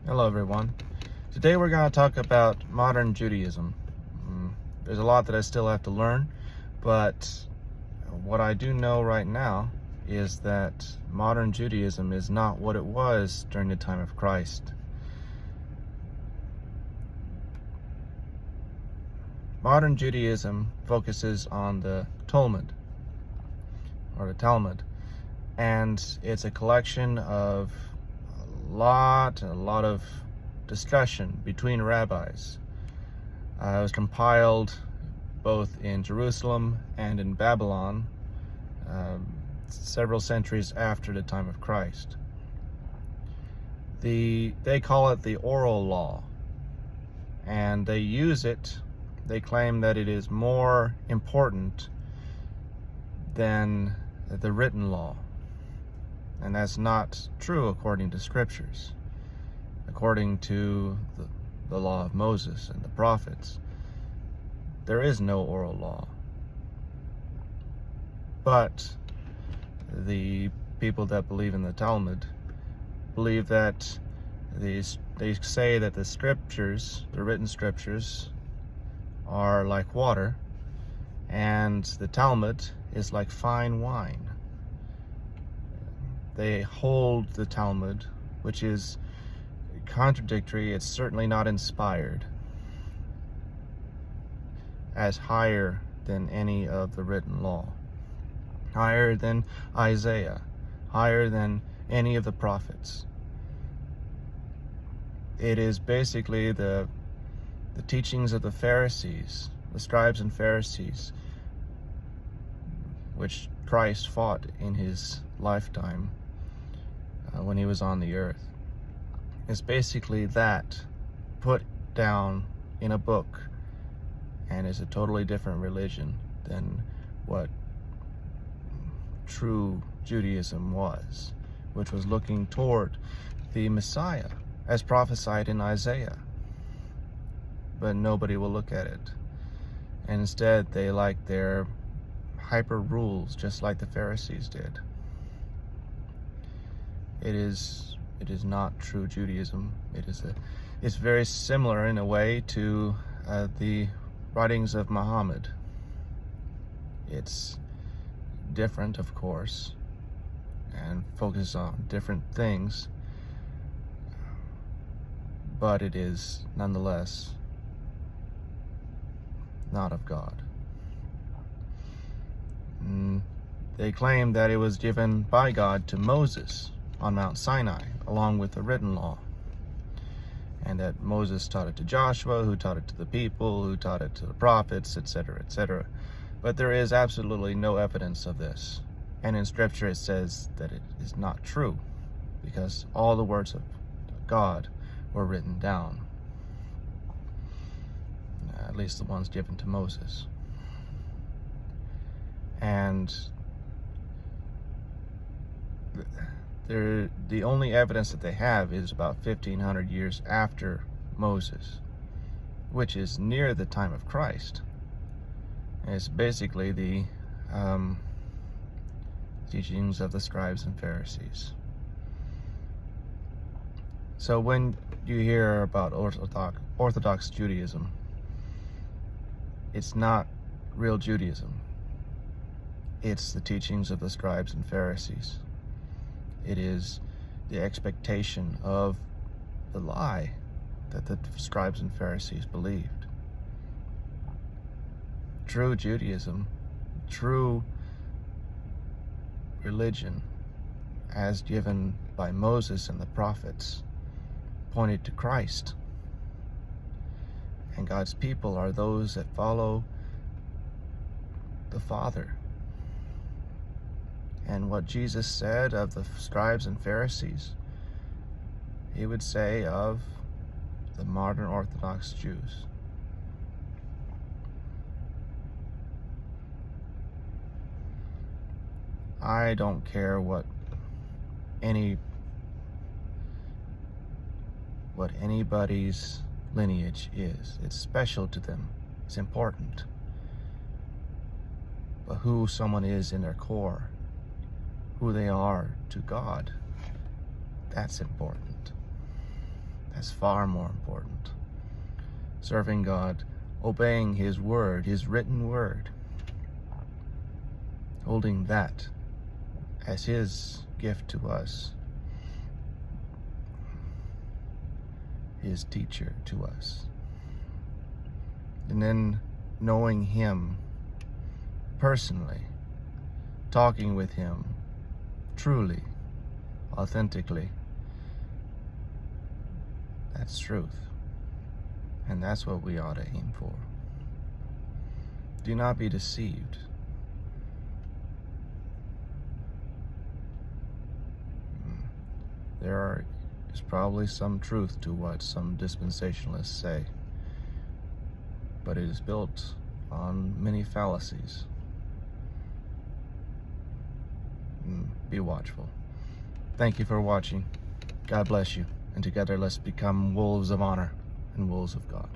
Hello everyone. Today we're going to talk about modern Judaism. There's a lot that I still have to learn, but what I do know right now is that modern Judaism is not what it was during the time of Christ. Modern Judaism focuses on the Talmud, and it's a collection of a lot of discussion between rabbis. It was compiled both in Jerusalem and in Babylon several centuries after the time of Christ. They call it the oral law, and they claim that it is more important than the written law. And that's not true according to scriptures. According to the law of Moses and the prophets, there is no oral law. But the people that believe in the Talmud believe they say that the scriptures, the written scriptures, are like water, and the Talmud is like fine wine. They hold the Talmud, which is contradictory, it's certainly not inspired, as higher than any of the written law, higher than Isaiah, higher than any of the prophets. It is basically the teachings of the Pharisees, the scribes and Pharisees, which Christ fought in his lifetime when he was on the earth. It's basically that put down in a book, and is a totally different religion than what true Judaism was, which was looking toward the Messiah as prophesied in Isaiah. But nobody will look at it. And instead, they like their hyper rules, just like the Pharisees did. It is not true Judaism. It's very similar in a way to the writings of Muhammad. It's different, of course, and focuses on different things, but it is nonetheless not of God. They claim that it was given by God to Moses on Mount Sinai, along with the written law, and that Moses taught it to Joshua, who taught it to the people, who taught it to the prophets, etc., etc. But there is absolutely no evidence of this, and in Scripture it says that it is not true, because all the words of God were written down, at least the ones given to Moses. And the only evidence that they have is about 1,500 years after Moses, which is near the time of Christ. And it's basically the teachings of the scribes and Pharisees. So when you hear about Orthodox Judaism, it's not real Judaism. It's the teachings of the scribes and Pharisees. It is the expectation of the lie that the scribes and Pharisees believed. True Judaism, true religion, as given by Moses and the prophets, pointed to Christ. And God's people are those that follow the Father. And what Jesus said of the scribes and Pharisees, he would say of the modern Orthodox Jews. I don't care what anybody's lineage is. It's special to them. It's important. But who someone is in their core, who they are to God, that's important. That's far more important. Serving God, obeying His word, His written word, holding that as His gift to us, His teacher to us. And then knowing Him personally, talking with Him truly, authentically. That's truth. And that's what we ought to aim for. Do not be deceived. There's probably some truth to what some dispensationalists say, but it is built on many fallacies. Be watchful. Thank you for watching. God bless you. And together let's become wolves of honor and wolves of God.